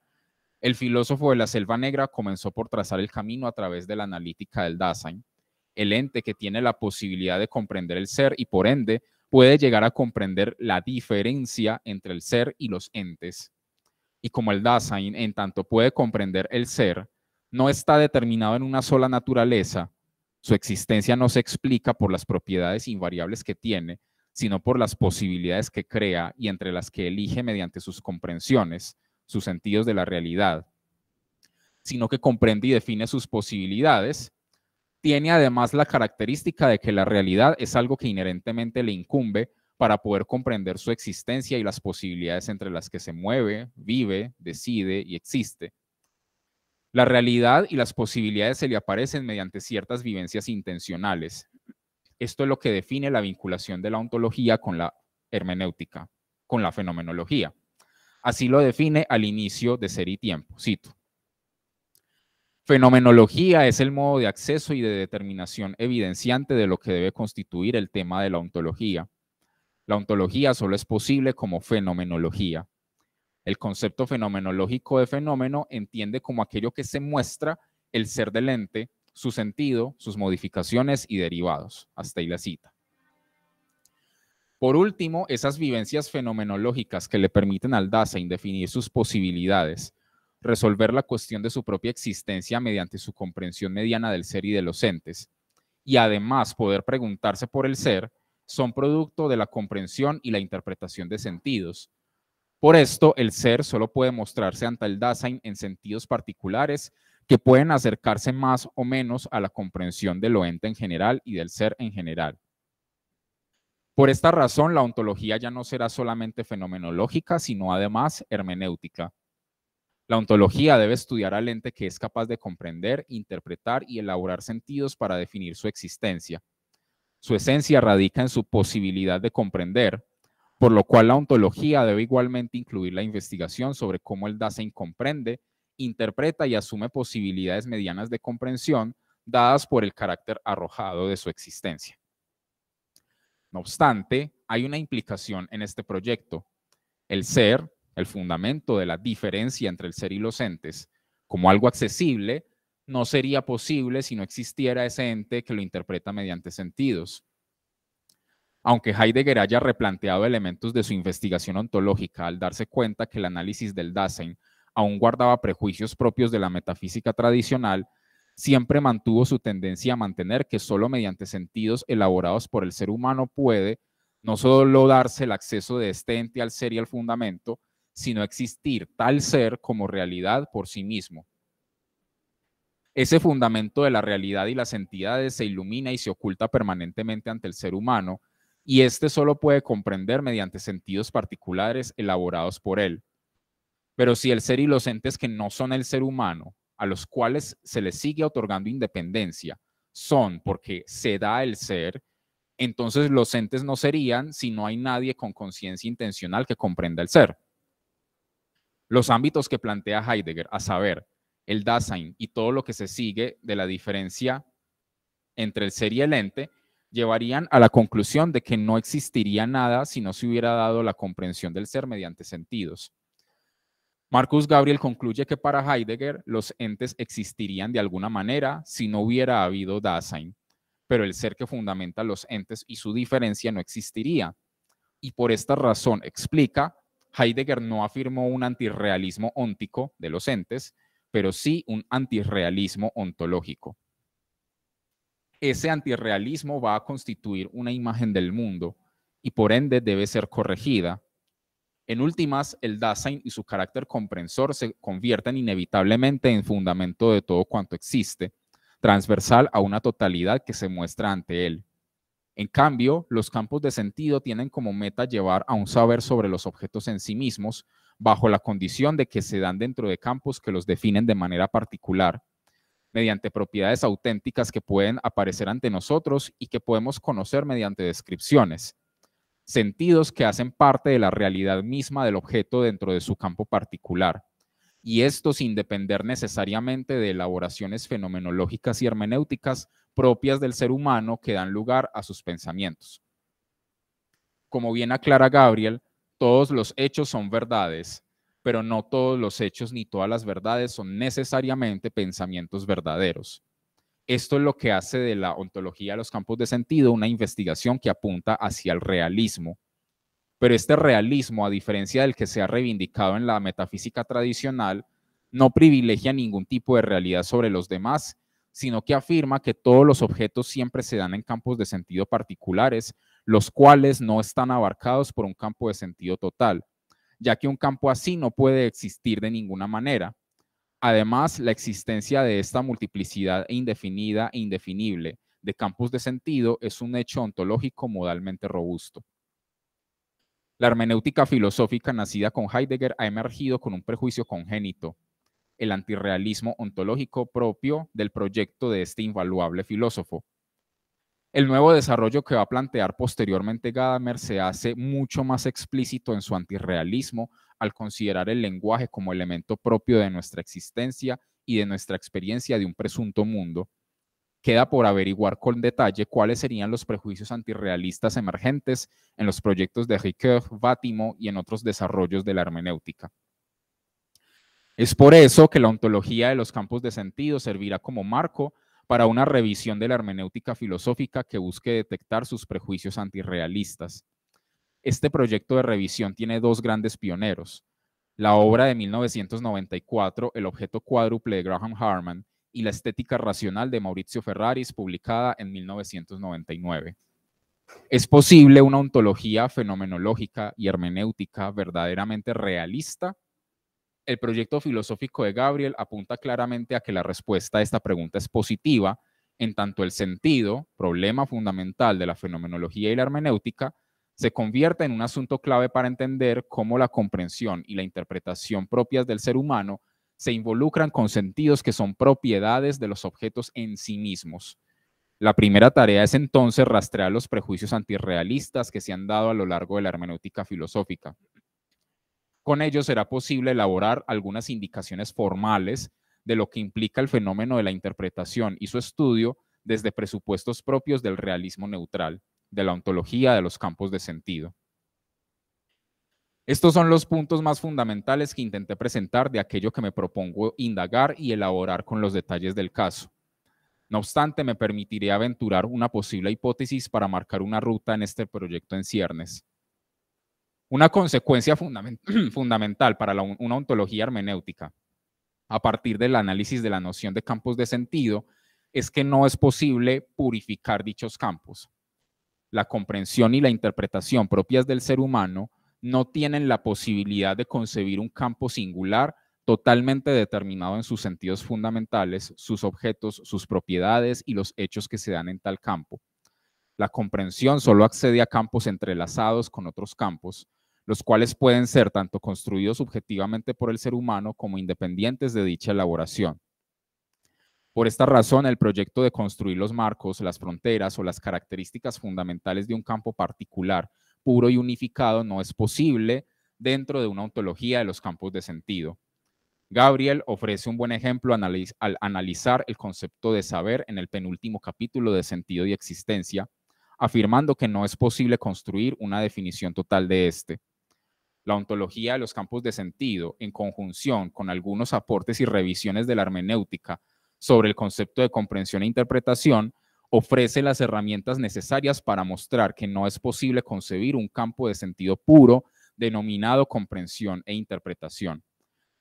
el filósofo de la Selva Negra comenzó por trazar el camino a través de la analítica del Dasein, el ente que tiene la posibilidad de comprender el ser y por ende puede llegar a comprender la diferencia entre el ser y los entes. Y como el Dasein en tanto puede comprender el ser, no está determinado en una sola naturaleza, su existencia no se explica por las propiedades invariables que tiene, sino por las posibilidades que crea y entre las que elige mediante sus comprensiones, sus sentidos de la realidad, sino que comprende y define sus posibilidades. Tiene además la característica de que la realidad es algo que inherentemente le incumbe para poder comprender su existencia y las posibilidades entre las que se mueve, vive, decide y existe. La realidad y las posibilidades se le aparecen mediante ciertas vivencias intencionales. Esto es lo que define la vinculación de la ontología con la hermenéutica, con la fenomenología. Así lo define al inicio de Ser y Tiempo. Cito: fenomenología es el modo de acceso y de determinación evidenciante de lo que debe constituir el tema de la ontología. La ontología solo es posible como fenomenología. El concepto fenomenológico de fenómeno entiende como aquello que se muestra el ser del ente, su sentido, sus modificaciones y derivados. Hasta ahí la cita. Por último, esas vivencias fenomenológicas que le permiten al Dasein definir sus posibilidades, resolver la cuestión de su propia existencia mediante su comprensión mediana del ser y de los entes, y además poder preguntarse por el ser, son producto de la comprensión y la interpretación de sentidos. Por esto, el ser solo puede mostrarse ante el Dasein en sentidos particulares que pueden acercarse más o menos a la comprensión de lo ente en general y del ser en general. Por esta razón, la ontología ya no será solamente fenomenológica, sino además hermenéutica. La ontología debe estudiar al ente que es capaz de comprender, interpretar y elaborar sentidos para definir su existencia. Su esencia radica en su posibilidad de comprender, por lo cual la ontología debe igualmente incluir la investigación sobre cómo el Dasein comprende, interpreta y asume posibilidades medianas de comprensión dadas por el carácter arrojado de su existencia. No obstante, hay una implicación en este proyecto. El ser, el fundamento de la diferencia entre el ser y los entes, como algo accesible, no sería posible si no existiera ese ente que lo interpreta mediante sentidos. Aunque Heidegger haya replanteado elementos de su investigación ontológica al darse cuenta que el análisis del Dasein aún guardaba prejuicios propios de la metafísica tradicional, siempre mantuvo su tendencia a mantener que solo mediante sentidos elaborados por el ser humano puede no solo darse el acceso de este ente al ser y al fundamento, sino existir tal ser como realidad por sí mismo. Ese fundamento de la realidad y las entidades se ilumina y se oculta permanentemente ante el ser humano, y éste solo puede comprender mediante sentidos particulares elaborados por él. Pero si el ser y los entes que no son el ser humano, a los cuales se les sigue otorgando independencia, son porque se da el ser, entonces los entes no serían si no hay nadie con conciencia intencional que comprenda el ser. Los ámbitos que plantea Heidegger, a saber, el Dasein y todo lo que se sigue de la diferencia entre el ser y el ente, llevarían a la conclusión de que no existiría nada si no se hubiera dado la comprensión del ser mediante sentidos. Marcus Gabriel concluye que para Heidegger los entes existirían de alguna manera si no hubiera habido Dasein, pero el ser que fundamenta los entes y su diferencia no existiría. Y por esta razón, explica, Heidegger no afirmó un antirrealismo óntico de los entes, pero sí un antirrealismo ontológico. Ese antirrealismo va a constituir una imagen del mundo y por ende debe ser corregida. En últimas, el Dasein y su carácter comprensor se convierten inevitablemente en fundamento de todo cuanto existe, transversal a una totalidad que se muestra ante él. En cambio, los campos de sentido tienen como meta llevar a un saber sobre los objetos en sí mismos, bajo la condición de que se dan dentro de campos que los definen de manera particular, mediante propiedades auténticas que pueden aparecer ante nosotros y que podemos conocer mediante descripciones. Sentidos que hacen parte de la realidad misma del objeto dentro de su campo particular, y esto sin depender necesariamente de elaboraciones fenomenológicas y hermenéuticas propias del ser humano que dan lugar a sus pensamientos. Como bien aclara Gabriel, todos los hechos son verdades, pero no todos los hechos ni todas las verdades son necesariamente pensamientos verdaderos. Esto es lo que hace de la ontología de los campos de sentido una investigación que apunta hacia el realismo. Pero este realismo, a diferencia del que se ha reivindicado en la metafísica tradicional, no privilegia ningún tipo de realidad sobre los demás, sino que afirma que todos los objetos siempre se dan en campos de sentido particulares, los cuales no están abarcados por un campo de sentido total, ya que un campo así no puede existir de ninguna manera. Además, la existencia de esta multiplicidad indefinida e indefinible de campos de sentido es un hecho ontológico modalmente robusto. La hermenéutica filosófica nacida con Heidegger ha emergido con un prejuicio congénito, el antirrealismo ontológico propio del proyecto de este invaluable filósofo. El nuevo desarrollo que va a plantear posteriormente Gadamer se hace mucho más explícito en su antirrealismo al considerar el lenguaje como elemento propio de nuestra existencia y de nuestra experiencia de un presunto mundo. Queda por averiguar con detalle cuáles serían los prejuicios antirrealistas emergentes en los proyectos de Ricoeur, Vátimo y en otros desarrollos de la hermenéutica. Es por eso que la ontología de los campos de sentido servirá como marco para una revisión de la hermenéutica filosófica que busque detectar sus prejuicios antirrealistas. Este proyecto de revisión tiene dos grandes pioneros: la obra de 1994, El objeto cuádruple de Graham Harman, y La estética racional de Maurizio Ferraris, publicada en 1999. ¿Es posible una ontología fenomenológica y hermenéutica verdaderamente realista? El proyecto filosófico de Gabriel apunta claramente a que la respuesta a esta pregunta es positiva, en tanto el sentido, problema fundamental de la fenomenología y la hermenéutica, se convierte en un asunto clave para entender cómo la comprensión y la interpretación propias del ser humano se involucran con sentidos que son propiedades de los objetos en sí mismos. La primera tarea es entonces rastrear los prejuicios antirrealistas que se han dado a lo largo de la hermenéutica filosófica. Con ello será posible elaborar algunas indicaciones formales de lo que implica el fenómeno de la interpretación y su estudio desde presupuestos propios del realismo neutral, de la ontología de los campos de sentido. Estos son los puntos más fundamentales que intenté presentar de aquello que me propongo indagar y elaborar con los detalles del caso. No obstante, me permitiré aventurar una posible hipótesis para marcar una ruta en este proyecto en ciernes. Una consecuencia fundamental para una ontología hermenéutica, a partir del análisis de la noción de campos de sentido, es que no es posible purificar dichos campos. La comprensión y la interpretación propias del ser humano no tienen la posibilidad de concebir un campo singular totalmente determinado en sus sentidos fundamentales, sus objetos, sus propiedades y los hechos que se dan en tal campo. La comprensión solo accede a campos entrelazados con otros campos, los cuales pueden ser tanto construidos subjetivamente por el ser humano como independientes de dicha elaboración. Por esta razón, el proyecto de construir los marcos, las fronteras o las características fundamentales de un campo particular, puro y unificado, no es posible dentro de una ontología de los campos de sentido. Gabriel ofrece un buen ejemplo al analizar el concepto de saber en el penúltimo capítulo de Sentido y Existencia, afirmando que no es posible construir una definición total de este. La ontología de los campos de sentido, en conjunción con algunos aportes y revisiones de la hermenéutica sobre el concepto de comprensión e interpretación, ofrece las herramientas necesarias para mostrar que no es posible concebir un campo de sentido puro denominado comprensión e interpretación.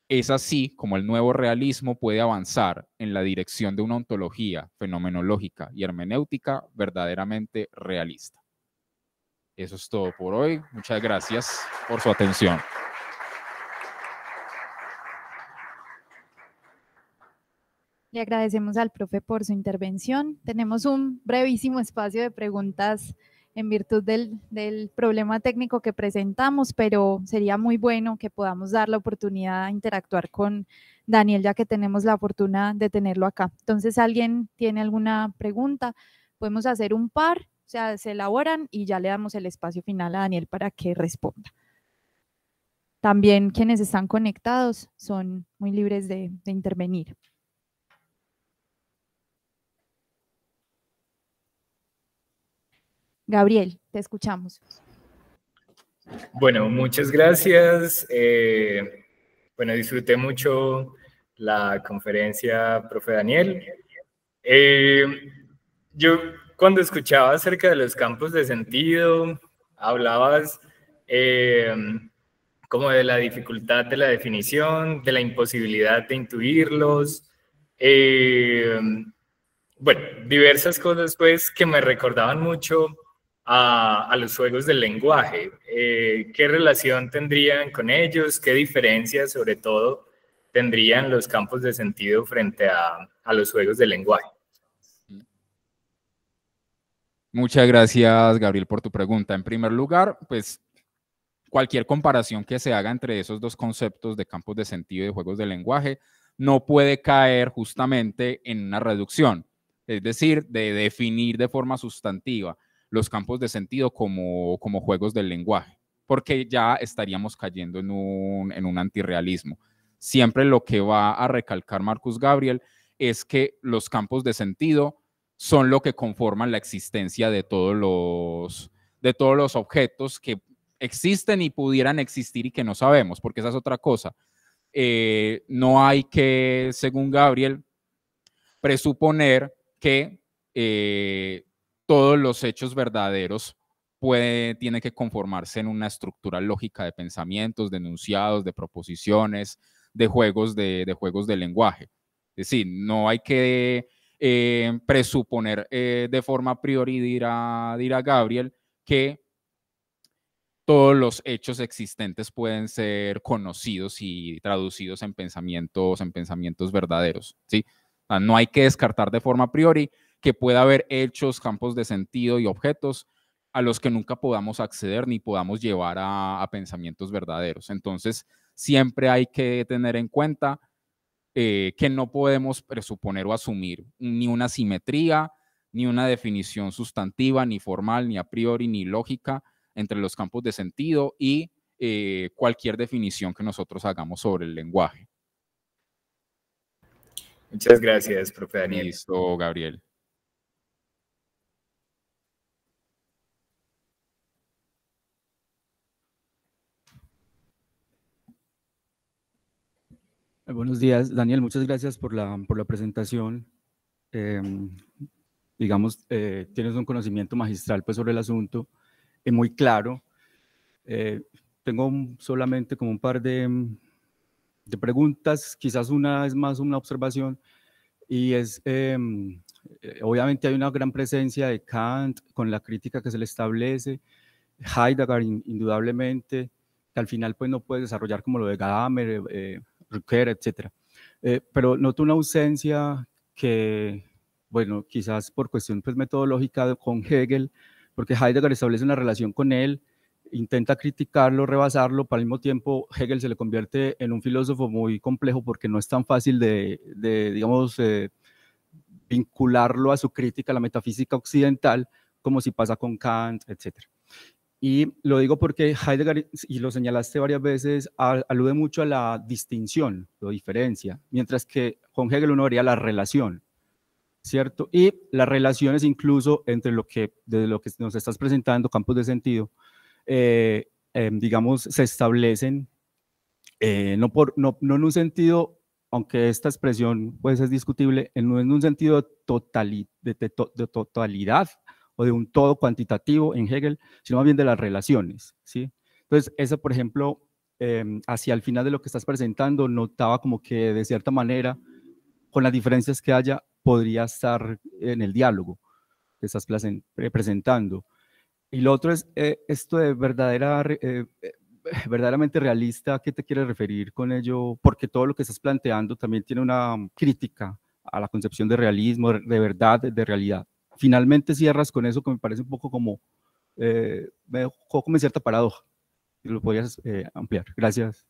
Es así como el nuevo realismo puede avanzar en la dirección de una ontología fenomenológica y hermenéutica verdaderamente realista. Eso es todo por hoy. Muchas gracias por su atención. Le agradecemos al profe por su intervención. Tenemos un brevísimo espacio de preguntas en virtud del problema técnico que presentamos, pero sería muy bueno que podamos dar la oportunidad de interactuar con Daniel, ya que tenemos la fortuna de tenerlo acá. Entonces, ¿alguien tiene alguna pregunta? Podemos hacer un par, o sea, se elaboran y ya le damos el espacio final a Daniel para que responda. También quienes están conectados son muy libres de intervenir. Gabriel, te escuchamos. Bueno, muchas gracias. Bueno, disfruté mucho la conferencia, profe Daniel. Yo cuando escuchaba acerca de los campos de sentido, hablabas como de la dificultad de la definición, de la imposibilidad de intuirlos. Bueno, diversas cosas pues que me recordaban mucho a los juegos del lenguaje. ¿Qué relación tendrían con ellos? ¿Qué diferencias, sobre todo, tendrían los campos de sentido frente a los juegos del lenguaje? Muchas gracias, Gabriel, por tu pregunta. En primer lugar, pues cualquier comparación que se haga entre esos dos conceptos de campos de sentido y de juegos del lenguaje no puede caer justamente en una reducción, es decir, de definir de forma sustantiva los campos de sentido como juegos del lenguaje, porque ya estaríamos cayendo en un antirrealismo. Siempre lo que va a recalcar Marcus Gabriel es que los campos de sentido son lo que conforman la existencia de todos los objetos que existen y pudieran existir y que no sabemos, porque esa es otra cosa. No hay que, según Gabriel, presuponer que todos los hechos verdaderos tienen que conformarse en una estructura lógica de pensamientos, de enunciados, de proposiciones, de juegos de lenguaje. Es decir, no hay que presuponer de forma a priori, dirá Gabriel, que todos los hechos existentes pueden ser conocidos y traducidos en pensamientos verdaderos, ¿sí? O sea, no hay que descartar de forma a priori que pueda haber hechos, campos de sentido y objetos a los que nunca podamos acceder ni podamos llevar a pensamientos verdaderos. Entonces, siempre hay que tener en cuenta que no podemos presuponer o asumir ni una simetría, ni una definición sustantiva, ni formal, ni a priori, ni lógica entre los campos de sentido y cualquier definición que nosotros hagamos sobre el lenguaje. Muchas gracias, profe Daniel. Listo, Gabriel. Buenos días, Daniel. Muchas gracias por la presentación. Digamos, tienes un conocimiento magistral pues, sobre el asunto, muy claro. Tengo solamente como un par de preguntas, quizás una es más una observación, y es, obviamente hay una gran presencia de Kant con la crítica que se le establece, Heidegger indudablemente, que al final pues no puedes desarrollar como lo de Gadamer, Rucker, etc. Pero noto una ausencia que, bueno, quizás por cuestión pues metodológica con Hegel, porque Heidegger establece una relación con él, intenta criticarlo, rebasarlo, pero al mismo tiempo Hegel se le convierte en un filósofo muy complejo porque no es tan fácil de digamos, vincularlo a su crítica a la metafísica occidental, como si pasa con Kant, etc. Y lo digo porque Heidegger, y lo señalaste varias veces, alude mucho a la distinción, lo diferencia, mientras que con Hegel uno vería la relación, ¿cierto? Y las relaciones incluso entre desde lo que nos estás presentando, campos de sentido, digamos, se establecen no en un sentido, aunque esta expresión puede ser discutible, no en un sentido de totalidad o de un todo cuantitativo en Hegel, sino más bien de las relaciones, ¿sí? Entonces, eso, por ejemplo, hacia el final de lo que estás presentando, notaba como que de cierta manera, con las diferencias que haya, podría estar en el diálogo que estás presentando. Y lo otro es esto de verdaderamente realista. ¿A qué te quieres referir con ello? Porque todo lo que estás planteando también tiene una crítica a la concepción de realismo, de verdad, de realidad. Finalmente cierras con eso que me parece un poco como, me dejó como en cierta paradoja. ¿Lo podrías ampliar? Gracias.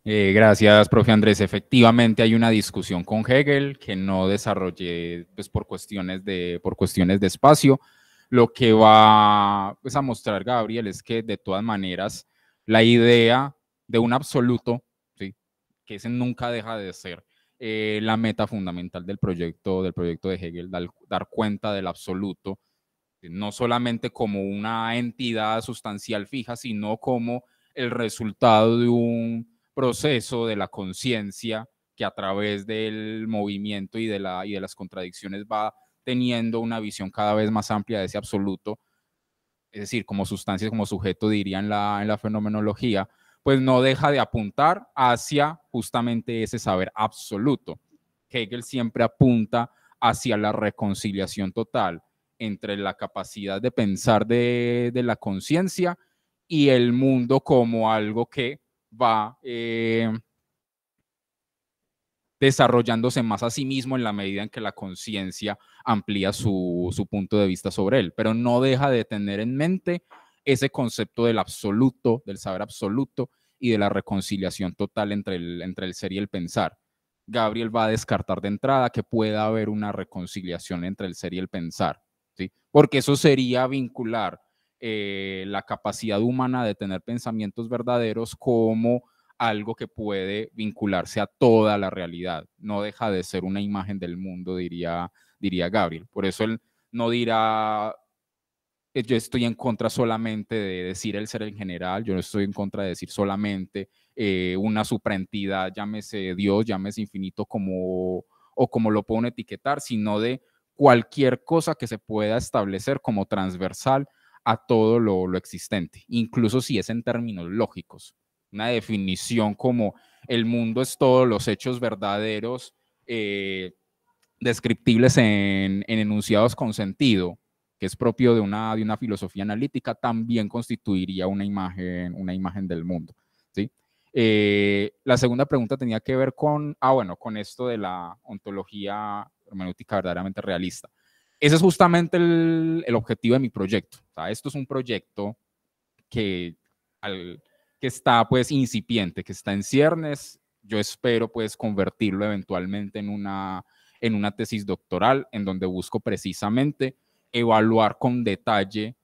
Gracias, profe Andrés. Efectivamente hay una discusión con Hegel que no desarrollé pues, por cuestiones de espacio. Lo que va pues, a mostrar Gabriel es que de todas maneras la idea de un absoluto, ¿sí? Que ese nunca deja de ser la meta fundamental del proyecto de Hegel, dar cuenta del absoluto, no solamente como una entidad sustancial fija, sino como el resultado de un proceso de la conciencia que a través del movimiento y de las contradicciones va teniendo una visión cada vez más amplia de ese absoluto, es decir, como sustancia, como sujeto, diría en la fenomenología, pues no deja de apuntar hacia justamente ese saber absoluto. Hegel siempre apunta hacia la reconciliación total entre la capacidad de pensar de la conciencia y el mundo como algo que va desarrollándose más a sí mismo en la medida en que la conciencia amplía su punto de vista sobre él, pero no deja de tener en mente ese concepto del absoluto, del saber absoluto y de la reconciliación total entre el ser y el pensar. Gabriel va a descartar de entrada que pueda haber una reconciliación entre el ser y el pensar, ¿sí? Porque eso sería vincular la capacidad humana de tener pensamientos verdaderos como algo que puede vincularse a toda la realidad. No deja de ser una imagen del mundo, diría Gabriel. Por eso él no dirá, yo estoy en contra solamente de decir el ser en general, yo no estoy en contra de decir solamente una supraentidad, llámese Dios, llámese infinito, o como lo puedo etiquetar, sino de cualquier cosa que se pueda establecer como transversal a todo lo existente, incluso si es en términos lógicos. Una definición como el mundo es todos los hechos verdaderos descriptibles en enunciados con sentido, que es propio de una filosofía analítica, también constituiría una imagen del mundo, ¿sí? La segunda pregunta tenía que ver con esto de la ontología hermenéutica verdaderamente realista. Ese es justamente el objetivo de mi proyecto. O sea, esto es un proyecto que está pues incipiente, que está en ciernes. Yo espero pues convertirlo eventualmente en una tesis doctoral en donde busco precisamente evaluar con detalle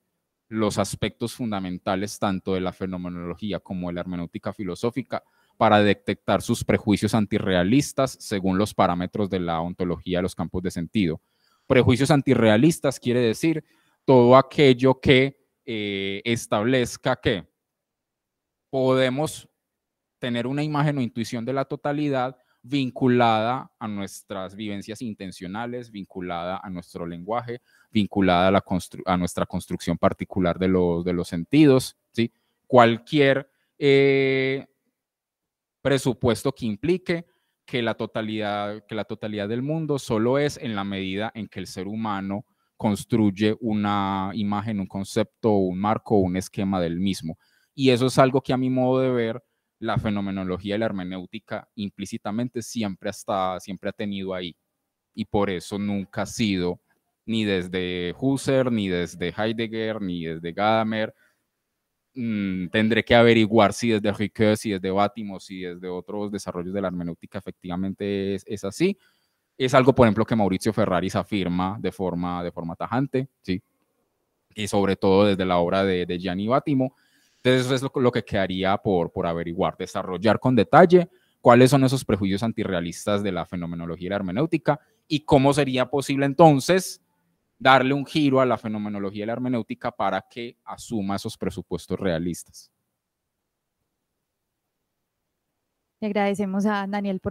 los aspectos fundamentales tanto de la fenomenología como de la hermenéutica filosófica para detectar sus prejuicios antirrealistas según los parámetros de la ontología de los campos de sentido. Prejuicios antirrealistas quiere decir todo aquello que establezca que podemos tener una imagen o intuición de la totalidad vinculada a nuestras vivencias intencionales, vinculada a nuestro lenguaje, vinculada a nuestra construcción particular de los sentidos, ¿sí? Cualquier presupuesto que implique que la totalidad del mundo solo es en la medida en que el ser humano construye una imagen, un concepto, un marco, un esquema del mismo. Y eso es algo que a mi modo de ver, la fenomenología y la hermenéutica implícitamente siempre ha tenido ahí. Y por eso nunca ha sido, ni desde Husserl, ni desde Heidegger, ni desde Gadamer. Tendré que averiguar si desde Ricoeur, si desde Bátimo, si desde otros desarrollos de la hermenéutica efectivamente es así. Es algo, por ejemplo, que Maurizio Ferraris afirma de forma tajante, ¿sí? Y sobre todo desde la obra de Gianni Bátimo. Entonces eso es lo que quedaría por averiguar, desarrollar con detalle cuáles son esos prejuicios antirrealistas de la fenomenología y la hermenéutica y cómo sería posible entonces darle un giro a la fenomenología y la hermenéutica para que asuma esos presupuestos realistas. Le agradecemos a Daniel por